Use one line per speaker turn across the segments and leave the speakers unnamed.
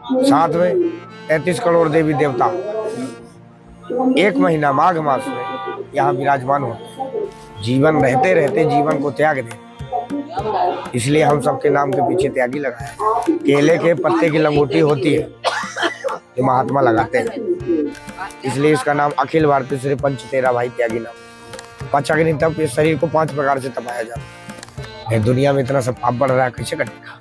साथ में 33 करोड़ देवी देवता एक महीना माघ मास में यहाँ विराजमान होते हैं। जीवन रहते रहते जीवन को त्याग दे, इसलिए हम सबके नाम के पीछे त्यागी लगाया है। केले के पत्ते की लंगोटी होती है जो महात्मा लगाते हैं, इसलिए इसका नाम अखिल भारतीय श्री पंच तेरा भाई त्यागी नाम। पचाग्नि तप, इस शरीर को 5 प्रकार से तपाया जाता है। दुनिया में इतना सब पाप बढ़ रहा है, कैसे कटेगा?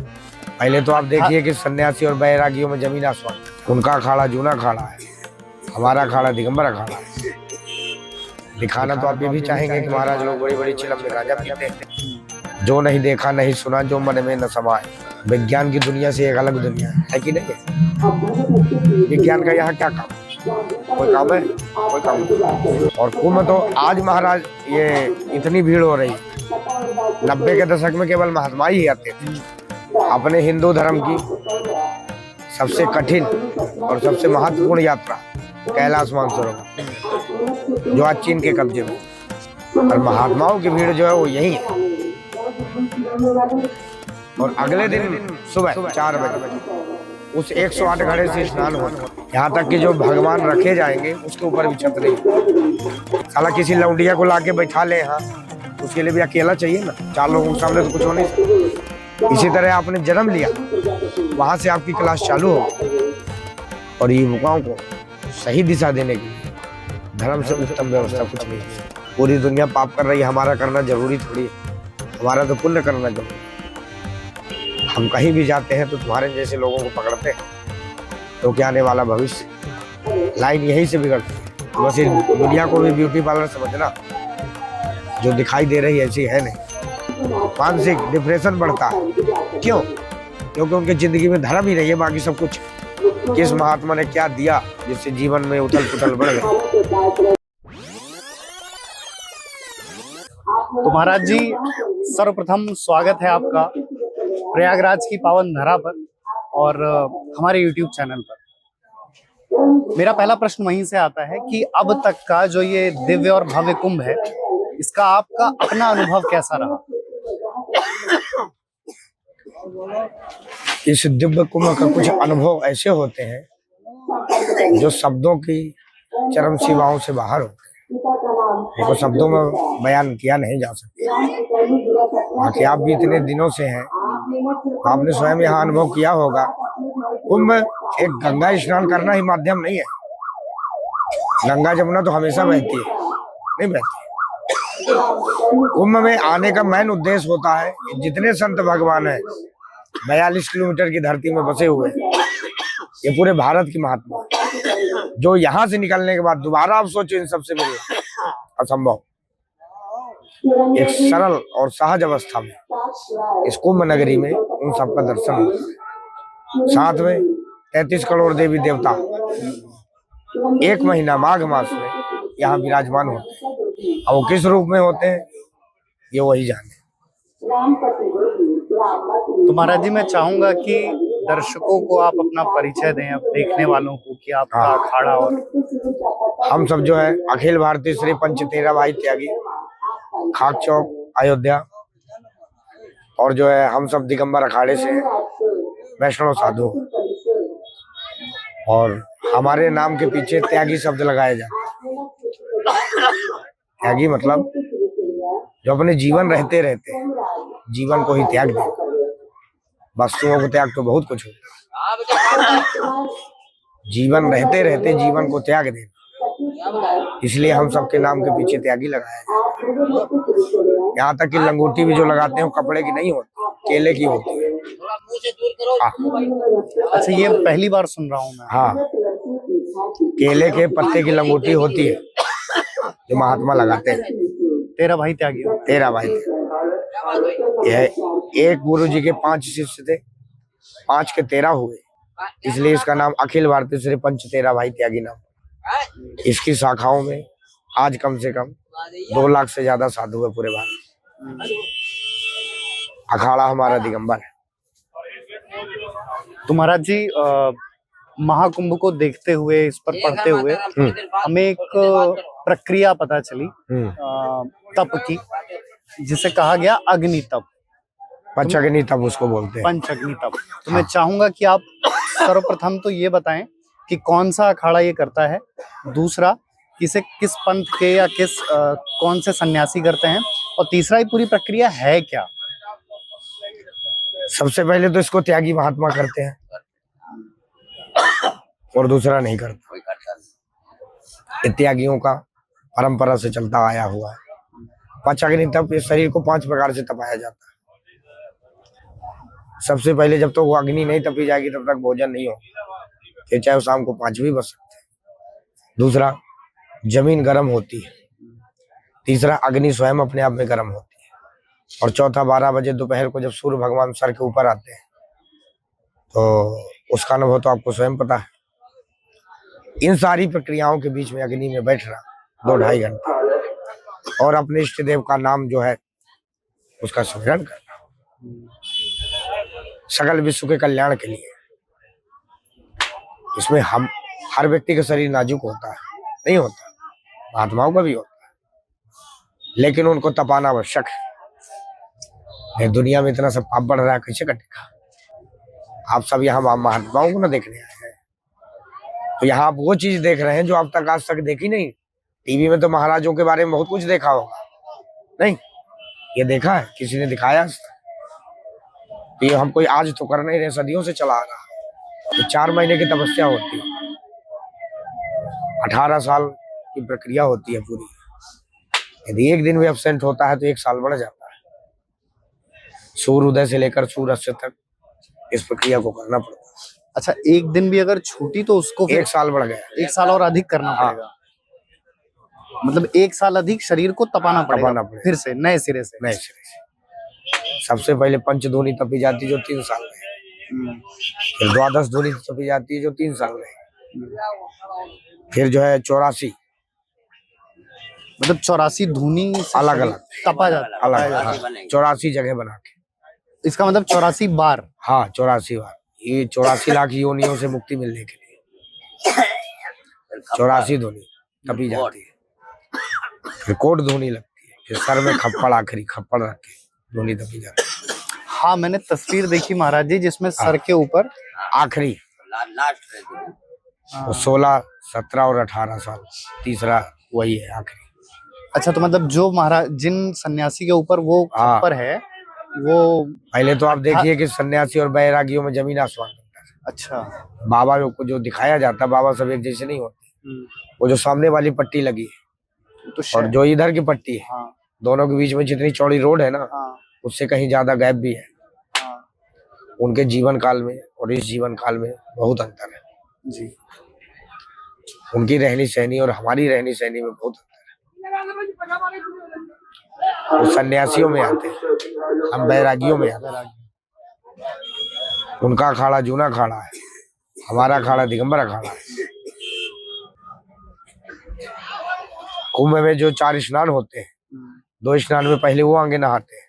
पहले तो आप देखिए कि सन्यासी और बैरागियों में जमीन आसमान, उनका अखाड़ा जूना अखाड़ा है, हमारा अखाड़ा दिगंबर अखाड़ा है। दिखाना तो आप ये भी चाहेंगे कि महाराज लोग बड़ी बड़ी चिलम में गांजा पीते हैं। जो नहीं देखा नहीं सुना, जो मन में न समाए। विज्ञान की दुनिया से एक अलग दुनिया है कि नहीं? विज्ञान का यहाँ क्या काम? कोई काम है? कोई काम नहीं। और कुंभ तो आज महाराज ये इतनी भीड़ हो रही, 90 के दशक में केवल महात्मा ही आते थे। अपने हिंदू धर्म की सबसे कठिन और सबसे महत्वपूर्ण यात्रा कैलाश मानसरोवर, जो आज चीन के कब्जे में, और महात्माओं की भीड़ जो है वो यही है। और अगले दिन सुबह 4 बजे उस 108 घड़े से स्नान होगा। यहाँ तक कि जो भगवान रखे जाएंगे उसके ऊपर भी छत नहीं। साला किसी लौंडिया को लाके बैठा ले यहाँ, उसके लिए भी अकेला चाहिए ना। 4 लोगों के सामने तो कुछ हो नहीं सकता। इसी तरह आपने जन्म लिया, वहां से आपकी क्लास चालू हो, और युवकों को सही दिशा देने के लिए धर्म से उत्तम व्यवस्था कुछ नहीं है। पूरी दुनिया पाप कर रही है, हमारा करना जरूरी थोड़ी है। हमारा तो पुण्य करना जरूरी है। हम कहीं भी जाते हैं तो तुम्हारे जैसे लोगों को पकड़ते हैं, तो क्या आने वाला भविष्य लाइन यहीं से बिगड़ती है। बस इस दुनिया को भी ब्यूटी पार्लर समझना, जो दिखाई दे रही ऐसी है नहीं। मानसिक डिप्रेशन बढ़ता है, क्यों? क्योंकि उनकी जिंदगी में धर्म ही नहीं है, बाकी सब कुछ। किस महात्मा ने क्या दिया जिससे जीवन में उथल पुथल बढ़ गई?
तो महाराज जी, सर्वप्रथम स्वागत है आपका प्रयागराज की पावन धरा पर और हमारे YouTube चैनल पर। मेरा पहला प्रश्न वहीं से आता है कि अब तक का जो ये दिव्य और भव्य कुंभ है, इसका आपका अपना अनुभव कैसा रहा?
इस दिव्य कुंभ का कुछ अनुभव ऐसे होते हैं जो शब्दों की चरम सीमाओं से बाहर होते हैं। देखो, शब्दों में बयान किया नहीं जा सकता। बाकी आप भी इतने दिनों से हैं, आपने स्वयं यहाँ अनुभव किया होगा। कुंभ एक गंगा स्नान करना ही माध्यम नहीं है। गंगा जमुना तो हमेशा बहती है, नहीं बहती। कुंभ में आने का मेन उद्देश्य होता है कि जितने संत भगवान हैं 42 किलोमीटर की धरती में बसे हुए, ये पूरे भारत की महात्मा, जो यहाँ से निकलने के बाद दोबारा आप सोचो इन सबसे मिले, असंभव। एक सरल और सहज अवस्था में इस कुंभ नगरी में उन सबका दर्शन होता है। साथ में 33 करोड़ देवी देवता एक महीना माघ मास में यहाँ विराजमान होते हैं। अब वो किस रूप में होते हैं ये वही जाने।
तो महाराज जी, मैं चाहूंगा कि दर्शकों को आप अपना परिचय दें, अब देखने वालों को, कि आपका अखाड़ा और
हम सब जो है अखिल भारतीय श्री पंच तेरा भाई त्यागी, खाक चौक अयोध्या, और जो है हम सब दिगंबर अखाड़े से वैष्णव साधु, और हमारे नाम के पीछे त्यागी शब्द लगाया जाता है। त्यागी मतलब जो अपने जीवन रहते रहते जीवन को ही त्याग दे। वस्तुओं को त्याग तो बहुत कुछ होता है, जीवन रहते रहते जीवन को त्याग दे, इसलिए हम सबके नाम के पीछे त्यागी लगाया है। यहाँ तक कि लंगोटी भी जो लगाते हैं वो कपड़े की नहीं होती, केले की होती है।
अच्छा, ये पहली बार सुन रहा हूँ मैं।
हाँ, केले के पत्ते की लंगोटी होती है जो महात्मा लगाते हैं।
तेरा भाई त्यागी।
तेरा भाई, यह एक गुरु जी के 5 शिष्य थे, 5 के 13 हुए, इसलिए इसका नाम अखिल भारतीय श्री पंच तेरा भाई त्यागी नाम। इसकी शाखाओं में आज कम से कम 2 लाख से ज्यादा साधु है पूरे भारत। अखाड़ा हमारा दिगंबर है।
तो महाराज जी, महाकुंभ को देखते हुए, इस पर पढ़ते हुए हमें एक प्रक्रिया पता चली तप की, जिसे कहा गया अग्नि तप।
पंचअग्नि तप उसको बोलते हैं।
पंचअग्नि तप। तो मैं चाहूंगा कि आप सर्वप्रथम तो ये बताएं कि कौन सा अखाड़ा ये करता है, दूसरा किसे किस पंथ के या किस कौन से सन्यासी करते हैं, और तीसरा ये पूरी प्रक्रिया है क्या?
सबसे पहले तो इसको त्यागी महात्मा करते हैं और दूसरा नहीं करता। ये त्यागियों का परंपरा से चलता आया हुआ है। पांचाग्नि तप, इस शरीर को 5 प्रकार से तपाया जाता है। सबसे पहले जब तक वो अग्नि नहीं तपी जाएगी तब तक भोजन नहीं होगा, फिर चाहे वो शाम को 5 भी बज सकते हैं। दूसरा, जमीन गर्म होती है। तीसरा, अग्नि स्वयं अपने आप में गर्म होती है। और चौथा, 12 बजे दोपहर को जब सूर्य भगवान सर के ऊपर आते हैं तो उसका अनुभव तो आपको स्वयं पता है। इन सारी प्रक्रियाओं के बीच में अग्नि में बैठना 2-2.5 घंटे और अपने इष्ट देव का नाम जो है उसका स्मरण करना सकल विश्व के कल्याण के लिए। इसमें हम हर व्यक्ति का शरीर नाजुक होता है, नहीं होता, महात्माओं का भी होता है, लेकिन उनको तपाना आवश्यक है। दुनिया में इतना सब पाप बढ़ रहा है, कैसे कटेगा? आप सब यहाँ महात्माओं को ना देखने आए हैं, तो यहाँ आप वो चीज देख रहे हैं जो आप तक आज तक देखी नहीं। टीवी में तो महाराजों के बारे में बहुत कुछ देखा होगा, नहीं ये देखा है किसी ने दिखाया? ये हम कोई आज तो कर नहीं रहे, सदियों से चला आ रहा है। तो 4 महीने की तपस्या होती है, 18 साल की प्रक्रिया होती है पूरी। यदि एक दिन भी एब्सेंट होता है तो 1 साल बढ़ जाता है। सूर्य उदय से लेकर सूर्य अस्त तक इस प्रक्रिया को करना पड़ता है।
अच्छा, एक दिन भी अगर छूटी तो उसको
1 साल बढ़ गया,
1 साल और अधिक करना पड़ेगा। मतलब 1 साल अधिक शरीर को तपाना पड़ेगा फिर से नए सिरे से।
सबसे पहले पंचधूनी तपी जाती है जो 3 साल में, फिर द्वादश धूनी तपी जाती है जो 3 साल में, फिर जो है 84,
मतलब 84 धूनी
अलग अलग
तपा जाता है,
अलग 84 जगह बना के।
इसका मतलब 84 बार?
हाँ, 84 बार। ये 84 लाख योनियों से मुक्ति मिलने के लिए 84 धूनी तपी जाती है। फिर कोट धूनी लगती है, फिर सर में खप्पड़, आखिरी खप्पड़ रख के धूनी तपी जाती है।
हाँ, मैंने तस्वीर देखी महाराज जी जिसमें सर के ऊपर
आखिरी 16, 17 और 18 साल, तीसरा वही है आखिरी।
अच्छा, तो मतलब जो महाराज जिन सन्यासी के ऊपर वो खप्पर है वो
पहले तो आप देखिए कि सन्यासी और बैरागियों में जमीन आसमान बनता है।
अच्छा,
बाबा को जो दिखाया जाता है, बाबा सब एक जैसे नहीं होते। वो जो सामने वाली पट्टी लगी है
तो
और जो इधर की पट्टी है,
हाँ,
दोनों के बीच में जितनी चौड़ी रोड है ना,
हाँ,
उससे कहीं ज्यादा गैप भी है।
हाँ,
उनके जीवन काल में और इस जीवन काल में बहुत अंतर है
जी।
उनकी रहनी सहनी और हमारी रहनी सहनी में बहुत अंतर है। वो सन्यासियों में आते हैं, हम बैरागियों में आते हैं। उनका अखाड़ा जूना अखाड़ा है, हमारा अखाड़ा दिगंबर अखाड़ा है। कुंभ में जो 4 स्नान होते हैं, 2 स्नान में पहले वो आगे नहाते हैं,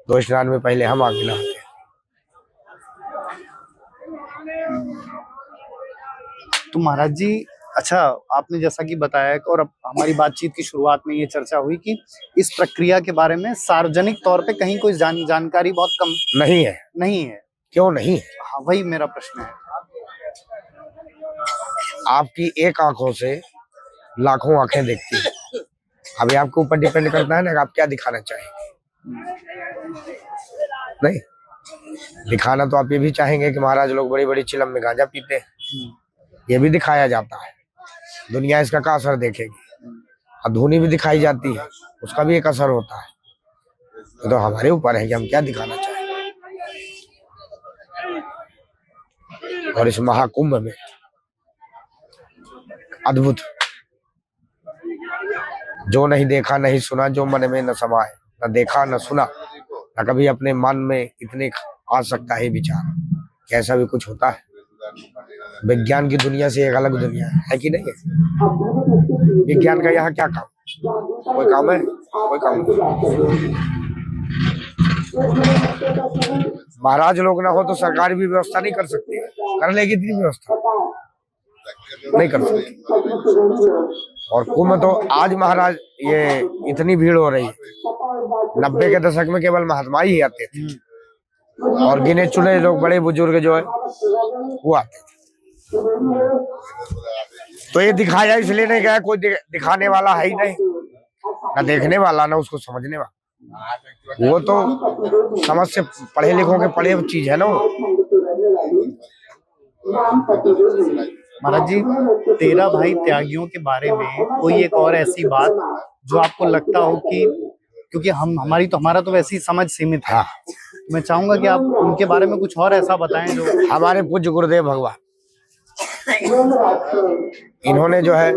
2 स्नान में पहले हम आगे नहाते हैं।
तो महाराज जी, अच्छा, आपने जैसा कि बताया और अब हमारी बातचीत की शुरुआत में ये चर्चा हुई कि इस प्रक्रिया के बारे में सार्वजनिक तौर पे कहीं कोई जानकारी बहुत कम
नहीं है।
नहीं है?
क्यों नहीं?
हाँ, वही मेरा प्रश्न है।
आपकी एक आंखों से लाखों आंखें देखती है। अभी आपके ऊपर डिपेंड करता है ना, आप क्या दिखाना चाहेंगे। नहीं दिखाना तो आप ये भी चाहेंगे कि महाराज लोग बड़ी बड़ी चिलम में गांजा पीते हैं, ये भी दिखाया जाता है। दुनिया इसका क्या असर देखेगी? अधूनी भी दिखाई जाती है, उसका भी एक असर होता है। तो हमारे ऊपर है कि हम क्या दिखाना चाहेंगे। और इस महाकुंभ में अद्भुत, जो नहीं देखा नहीं सुना, जो मन में न समाए, न देखा न सुना, न कभी अपने मन में इतने आ सकता है विचार कि ऐसा भी कुछ होता है। विज्ञान की दुनिया से एक अलग दुनिया है कि नहीं है? विज्ञान का यहाँ क्या काम? कोई काम है? कोई काम नहीं। महाराज लोग ना हो तो सरकार भी व्यवस्था नहीं कर सकती, कर लेगी इतनी व्यवस्था नहीं कर सकती। और कुंभ तो आज महाराज ये इतनी भीड़ हो रही है, 90 के दशक में केवल महात्मा ही आते थे, और गिने चुने लोग, बड़े बुजुर्ग जो है वो आते थे। तो ये दिखाया इसलिए नहीं गया, कोई दिखाने वाला है ही नहीं, ना देखने वाला ना उसको समझने वाला। वो तो समझ से पढ़े लिखों के पढ़े चीज है ना वो।
महाराज जी, 13 भाई त्यागियों के बारे में कोई एक और ऐसी बात जो आपको लगता हो कि, क्योंकि हमारा तो वैसी समझ सीमित है, मैं चाहूंगा कि आप उनके बारे में कुछ और ऐसा बताएं जो।
हमारे पूज्य गुरुदेव भगवान, इन्होंने जो है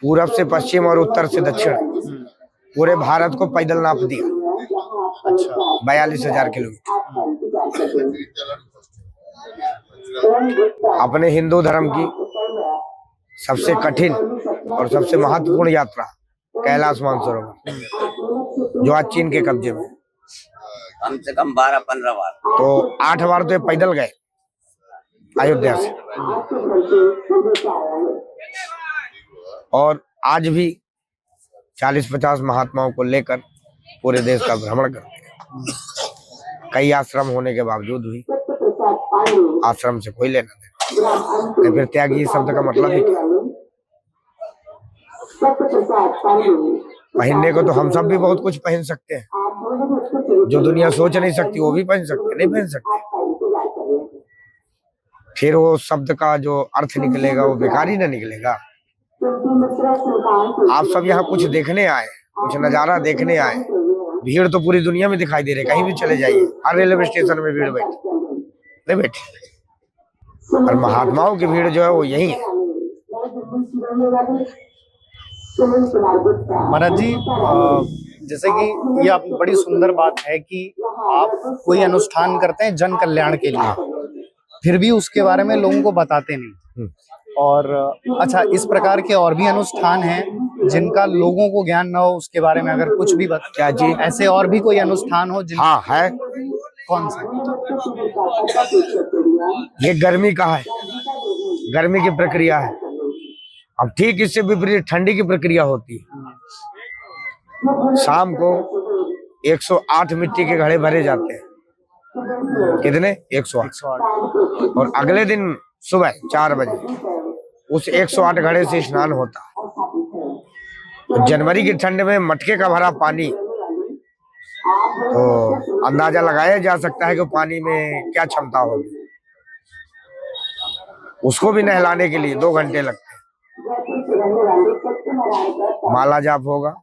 पूरब से पश्चिम और उत्तर से दक्षिण पूरे भारत को पैदल नाप दिया।
अच्छा।
42,000 किलोमीटर। अपने हिंदू धर्म की सबसे कठिन और सबसे महत्वपूर्ण यात्रा कैलाश मानसरोवर, जो आज चीन के कब्जे में,
कम से कम 12-15 बार।
तो 8 बार तो ये पैदल गए अयोध्या से। और आज भी 40-50 महात्माओं को लेकर पूरे देश का भ्रमण करते हैं। कई आश्रम होने के बावजूद भी आश्रम से कोई लेना देना। फिर त्यागी शब्द का मतलब ही क्या? पहनने को तो हम सब भी बहुत कुछ पहन सकते हैं, जो दुनिया सोच नहीं सकती वो भी पहन सकते, नहीं पहन सकते। फिर वो शब्द का जो अर्थ निकलेगा वो बेकार ही ना निकलेगा। आप सब यहाँ कुछ देखने आए, कुछ नजारा देखने आए। भीड़ तो पूरी दुनिया में दिखाई दे रही है, कहीं भी चले जाइए, हर रेलवे स्टेशन में भीड़ नहीं बैठी। और महात्माओं की भीड़ जो है वो यही है।
महाराज जी, जैसे कि ये आप बड़ी सुंदर बात है कि आप कोई अनुष्ठान करते हैं जन कल्याण के लिए, फिर भी उसके बारे में लोगों को बताते नहीं। और अच्छा, इस प्रकार के और भी अनुष्ठान हैं जिनका लोगों को ज्ञान न हो, उसके बारे में अगर कुछ भी बता।
क्या जी?
ऐसे और भी कोई अनुष्ठान हो जिन।
हाँ है।
कौन सा?
ये गर्मी का है, गर्मी की प्रक्रिया है। अब ठीक इससे विपरीत ठंडी की प्रक्रिया होती है। शाम को 108 मिट्टी के घड़े भरे जाते हैं। कितने? 108। और अगले दिन सुबह 4 बजे उस 108 घड़े से स्नान होता है। तो जनवरी की ठंड में मटके का भरा पानी, तो अंदाजा लगाया जा सकता है कि पानी में क्या क्षमता होगी। उसको भी नहलाने के लिए 2 घंटे लगते हैं। माला जाप होगा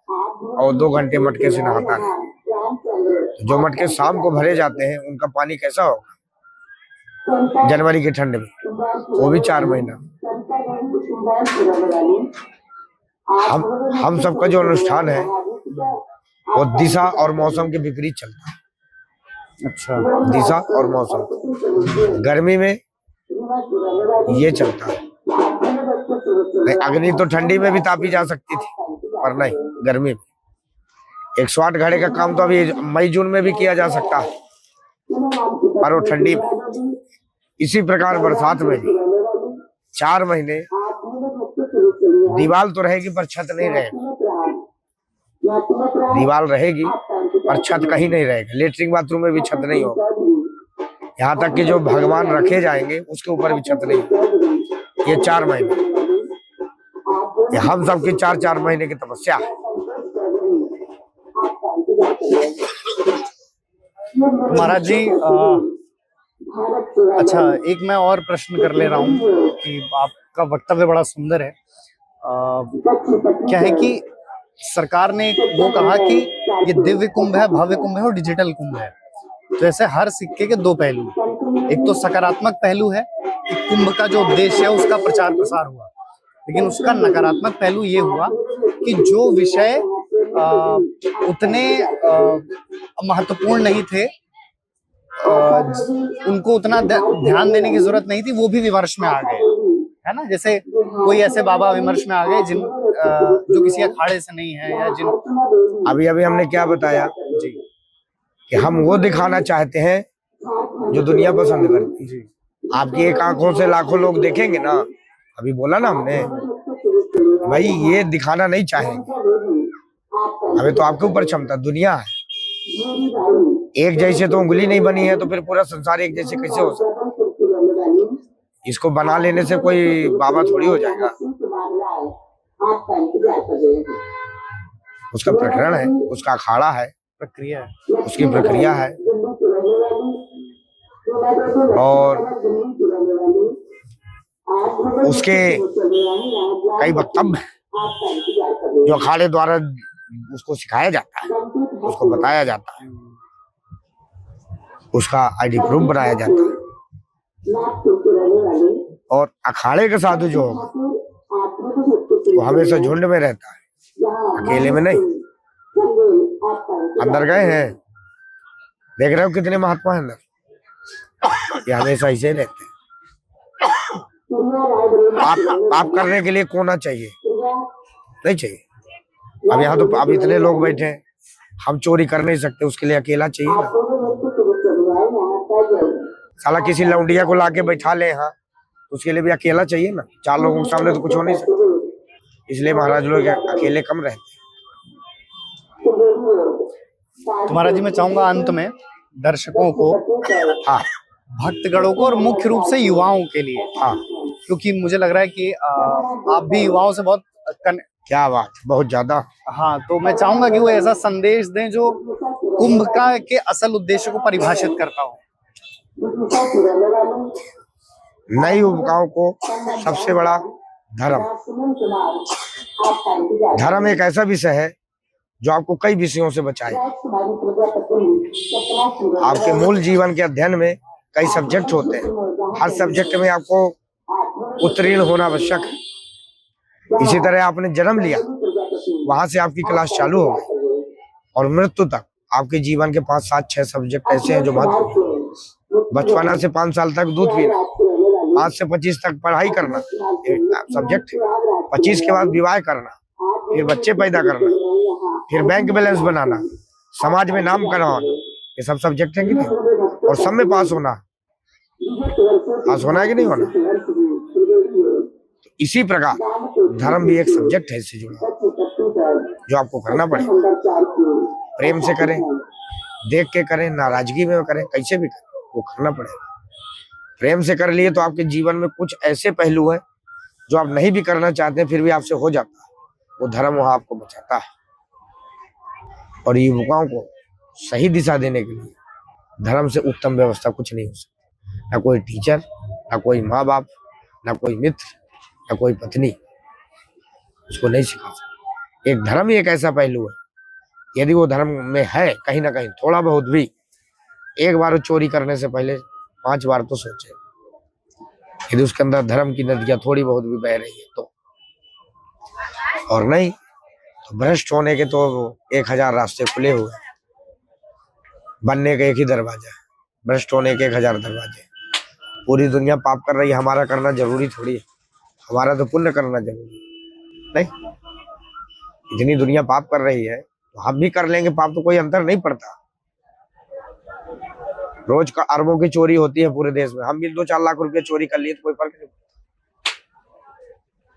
और 2 घंटे मटके से नहाता है। जो मटके शाम को भरे जाते हैं उनका पानी कैसा होगा जनवरी की ठंड में, वो भी 4 महीना। हम सबका जो अनुष्ठान है वो दिशा और मौसम के विपरीत चलता है।
अच्छा।
दिशा और मौसम, गर्मी में ये चलता है। नहीं, अग्नि तो ठंडी में भी तापी जा सकती थी, पर नहीं, गर्मी में 108 घड़े का काम तो अभी मई जून में भी किया जा सकता है, पर वो ठंडी में। इसी प्रकार बरसात में भी 4 महीने दीवार तो रहेगी पर छत नहीं रहेगी। दीवार रहेगी पर छत कहीं नहीं रहेगा। लेटरिन बाथरूम में भी छत नहीं होगा। यहाँ तक कि जो भगवान रखे जाएंगे उसके ऊपर भी छत नहीं। ये 4 महीने, ये हम सबकी 4-4 महीने की तपस्या है।
महाराज जी, अच्छा, एक मैं और प्रश्न कर ले रहा हूँ कि आपका वक्तव्य बड़ा सुंदर है। क्या है कि सरकार ने वो कहा कि ये दिव्य कुंभ है, भव्य कुंभ है और डिजिटल कुंभ है। तो ऐसे हर सिक्के के 2 पहलू। एक तो सकारात्मक पहलू है कि कुंभ का जो उद्देश्य है उसका प्रचार प्रसार हुआ, लेकिन उसका नकारात्मक पहलू ये हुआ कि जो विषय उतने महत्वपूर्ण नहीं थे, उनको उतना ध्यान देने की जरूरत नहीं थी, वो भी विमर्श में आ गए, है ना। जैसे कोई ऐसे बाबा विमर्श में आ गए जिन जो किसी अखाड़े से नहीं है, या जिन
अभी हमने क्या बताया
जी
कि हम वो दिखाना चाहते हैं जो दुनिया पसंद करती है। आपकी एक आंखों से लाखों लोग देखेंगे ना, अभी बोला ना हमने, भाई ये दिखाना नहीं चाहेंगे। हमें तो आपके ऊपर क्षमता, दुनिया है। एक जैसे तो उंगली नहीं बनी है तो फिर पूरा संसार एक जैसे कैसे हो सकता है? इसको बना लेने से कोई बाबा थोड़ी हो जाएगा। उसका प्रकरण है, उसका अखाड़ा है,
प्रक्रिया है।
उसकी प्रक्रिया है। और उसके कई वक्तव्य जो अखाड़े द्वारा उसको सिखाया जाता है, उसको बताया जाता है, उसका आईडी प्रूफ बनाया जाता है। और अखाड़े का साधु जो होगा वो हमेशा झुंड में रहता है, अकेले में नहीं। अंदर गए हैं, देख रहे हो कितने महात्मा हैं अंदर, ये हमेशा ऐसे रहते हैं। पाप करने के लिए कोना चाहिए? नहीं चाहिए। अब यहाँ तो अब इतने लोग बैठे हैं, हम चोरी कर नहीं सकते, उसके लिए अकेला चाहिए ना। साला किसी लौंडिया को लाके बैठा ले यहाँ, उसके लिए भी अकेला चाहिए ना। 4 लोगों के सामने तो कुछ हो नहीं सकता, इसलिए महाराज लोग अकेले कम रहते हैं।
तो महाराज जी मैं चाहूंगा अंत में दर्शकों को,
हाँ
भक्तगणों को और मुख्य रूप से युवाओं के लिए,
हाँ,
क्योंकि मुझे लग रहा है कि आप भी युवाओं से बहुत
क्या बात, बहुत ज्यादा।
हाँ, तो मैं चाहूंगा कि वो ऐसा संदेश दें जो कुंभ का के असल उद्देश्य को परिभाषित करता हो।
नई युवकाओं को सबसे बड़ा धर्म, धर्म एक ऐसा विषय है जो आपको कई विषयों से बचाए। आपके मूल जीवन के अध्ययन में कई सब्जेक्ट होते हैं, हर सब्जेक्ट में आपको उत्तीर्ण होना आवश्यक है। इसी तरह आपने जन्म लिया, वहां से आपकी क्लास चालू हो गई और मृत्यु तक आपके जीवन के 5, 7, 6 सब्जेक्ट ऐसे हैं जो महत्वपूर्ण। बचपना से 5 साल तक दूध पीना, 5 से 25 तक पढ़ाई करना सब्जेक्ट है, 25 के बाद विवाह करना, फिर बच्चे पैदा करना, फिर बैंक बैलेंस बनाना, समाज में नाम करवाना, ये सब सब्जेक्ट है कि नहीं? और सब में पास होना है कि नहीं होना? इसी प्रकार धर्म भी एक सब्जेक्ट है इससे जुड़ा, जो आपको करना पड़ेगा। प्रेम से करें, देख के करें, नाराजगी में करें, कैसे भी करें, वो करना पड़ेगा। प्रेम से कर लिए तो आपके जीवन में कुछ ऐसे पहलू हैं जो आप नहीं भी करना चाहते फिर भी आपसे हो जाता है, वो धर्म वहां आपको बचाता है। और युवकों को सही दिशा देने के लिए धर्म से उत्तम व्यवस्था कुछ नहीं हो सकती। ना कोई टीचर, ना कोई माँ बाप, ना कोई मित्र, ना कोई पत्नी उसको नहीं सिखा सकती। एक धर्म ही एक ऐसा पहलू है, यदि वो धर्म में है कहीं ना कहीं थोड़ा बहुत भी, एक बार चोरी करने से पहले 5 बार तो सोचे। यदि उसके अंदर धर्म की नदियां थोड़ी बहुत भी बह रही है तो, और नहीं तो भ्रष्ट होने के तो 1000 रास्ते खुले हुए, बनने का एक ही दरवाजा है, भ्रष्ट होने के 1000 दरवाजे। पूरी दुनिया पाप कर रही है, हमारा करना जरूरी थोड़ी है, हमारा तो पुण्य करना जरूरी नहीं। इतनी दुनिया पाप कर रही है तो हम भी कर लेंगे पाप, तो कोई अंतर नहीं पड़ता। रोज का अरबों की चोरी होती है पूरे देश में, हम भी 2-4 लाख रुपए चोरी कर लिए तो कोई फर्क नहीं पड़ता।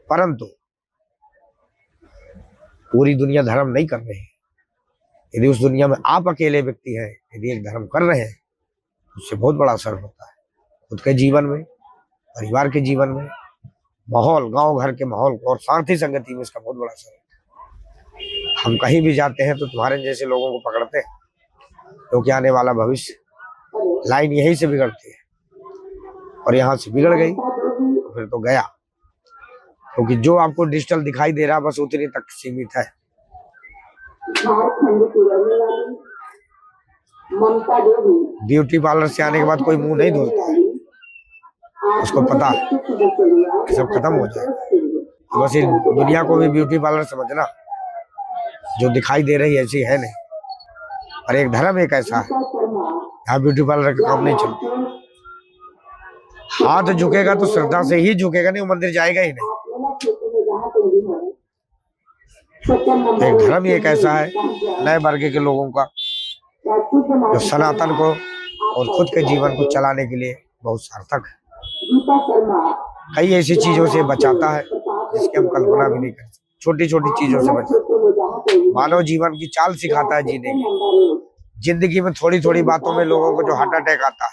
परंतु पूरी दुनिया धर्म नहीं कर रही है। यदि उस दुनिया में आप अकेले व्यक्ति हैं, यदि एक धर्म कर रहे हैं, उससे बहुत बड़ा असर होता है खुद के जीवन में, परिवार के जीवन में, माहौल, गांव घर के माहौल और शांति संगति में इसका बहुत बड़ा असर होता है। हम कहीं भी जाते हैं तो तुम्हारे जैसे लोगों को पकड़ते हैं, क्योंकि आने वाला भविष्य लाइन यहीं से बिगड़ती है, और यहाँ से बिगड़ गई तो फिर तो गया। क्योंकि जो आपको डिजिटल दिखाई दे रहा बस उतनी तक सीमित है। ब्यूटी पार्लर से आने के बाद कोई मुंह नहीं धोता है, उसको पता है कि सब खत्म हो जाए। तो बस इस दुनिया को भी ब्यूटी पार्लर समझना, जो दिखाई दे रही ऐसी है नहीं। और एक धर्म एक ऐसा है, यहाँ ब्यूटी पार्लर का काम नहीं चलता। हाथ झुकेगा तो श्रद्धा से ही झुकेगा, नहीं मंदिर जाएगा ही नहीं। एक धर्म ही एक ऐसा है नए वर्ग के लोगों का, जो सनातन को और खुद के जीवन को चलाने के लिए बहुत सार्थक है। कई ऐसी चीजों से बचाता है जिसकी हम कल्पना भी नहीं कर सकते। छोटी छोटी चीजों से बचाता है, मानव जीवन की चाल सिखाता है जीने की। जिंदगी में थोड़ी थोड़ी बातों में लोगों को जो हार्ट अटैक आता है,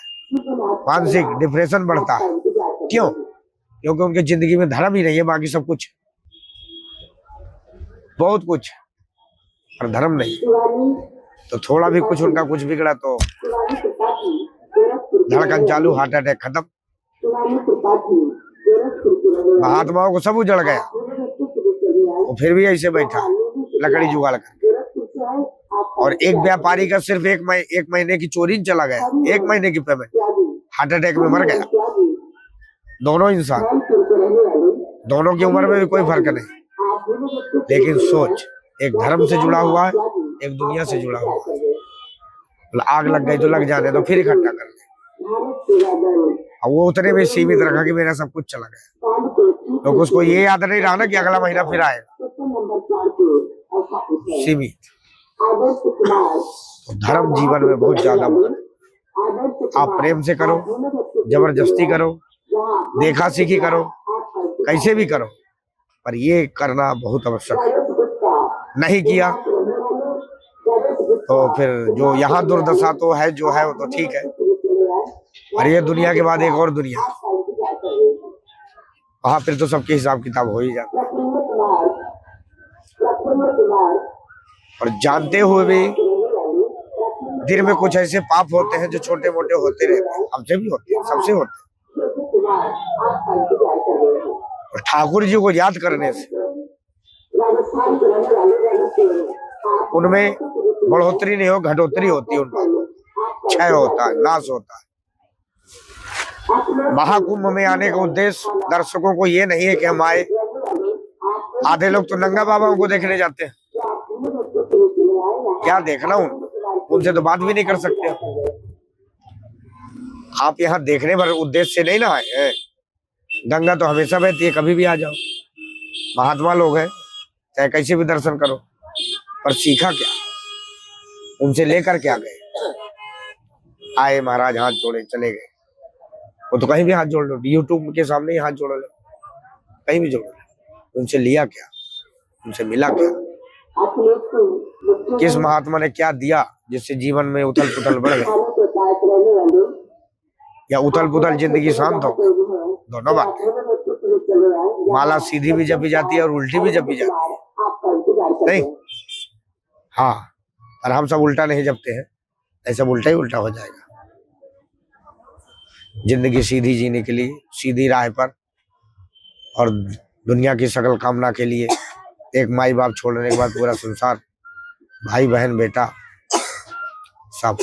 मानसिक डिप्रेशन बढ़ता है, क्यों? क्योंकि उनकी जिंदगी में धर्म ही नहीं है, बाकी सब कुछ बहुत कुछ पर धर्म नहीं। तो थोड़ा भी कुछ उनका कुछ बिगड़ा तो धड़कन चालू, हार्ट अटैक खत्म। महात्माओं को सब उजड़ गया, वो फिर भी ऐसे बैठा लकड़ी जुगाड़ करके। और एक व्यापारी का सिर्फ एक महीने की चोरी चला गया, 1 महीने की पेमेंट, हार्ट अटैक में मर गया। दोनों इंसान, दोनों की उम्र में भी कोई फर्क नहीं, लेकिन सोच एक धर्म से जुड़ा हुआ है, एक दुनिया से जुड़ा हुआ है। आग लग गई तो लग जाने तो फिर इकट्ठा कर ले। और वो उतने में सीमित रखा कि मेरा सब कुछ चला गया, तो उसको ये याद नहीं रहा ना कि अगला महीना फिर आएगा। सीमित। तो धर्म जीवन में बहुत ज्यादा महत्व। आप प्रेम से करो, जबरदस्ती करो, देखा सीखी करो, कैसे भी करो, पर ये करना बहुत आवश्यक है। नहीं किया तो फिर जो यहाँ दुर्दशा तो है, जो है वो तो ठीक है, और ये दुनिया के बाद एक और दुनिया, वहां फिर तो सबके हिसाब किताब हो ही जाता है। और जानते हुए भी दिल में कुछ ऐसे पाप होते हैं जो छोटे मोटे होते रहते हैं, हमसे भी होते हैं, सबसे होते हैं। और ठाकुर जी को याद करने से उनमें बढ़ोतरी नहीं हो, घटोतरी होती है, उनका क्षय होता है, नाश होता है। महाकुंभ में आने का उद्देश्य दर्शकों को ये नहीं है कि हम आए। आधे लोग तो नंगा बाबा को देखने जाते हैं, क्या देखना उनसे तो बात भी नहीं कर सकते। आप यहाँ देखने भर उद्देश्य से नहीं ना आए हैं। गंगा तो हमेशा बहती है, कभी भी आ जाओ। महात्मा लोग हैं, चाहे कैसे भी दर्शन करो, पर सीखा क्या, उनसे लेकर क्या गए? आए महाराज, हाथ जोड़े चले गए। वो तो कहीं भी हाथ जोड़ लो, यूट्यूब के सामने ही हाथ जोड़ लो, कहीं भी जोड़ लो। उनसे लिया क्या, उनसे मिला क्या? किस महात्मा ने क्या दिया जिससे जीवन में उथल पुथल बढ़ गई, या उथल पुथल जिंदगी शांत हो? दोनों बातें। माला सीधी भी जपी जाती है और उल्टी भी जपी जाती है, नहीं? हाँ, और हम सब उल्टा नहीं जपते हैं, ऐसा उल्टा ही उल्टा हो जाएगा। जिंदगी सीधी जीने के लिए, सीधी राह पर, और दुनिया की सकल कामना के लिए एक माई बाप छोड़ने के बाद पूरा संसार, भाई बहन बेटा सब,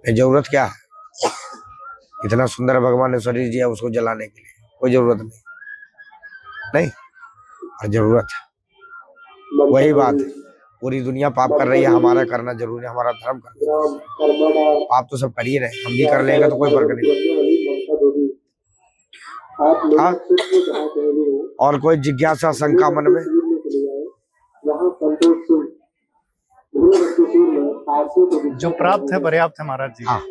जरूरत क्या है? इतना सुंदर भगवान ने शरीर दिया, उसको जलाने के लिए कोई जरूरत नहीं। और जरूरत है, वही बात है। पूरी दुनिया पाप कर रही है, हमारा करना जरूरी है, हमारा धर्म करना। पाप तो सब कर ही रहे, हम भी कर लेंगे तो कोई फर्क नहीं। हाँ, और कोई जिज्ञासा शंका मन में?
जो प्राप्त है पर्याप्त है महाराज जी।
हाँ,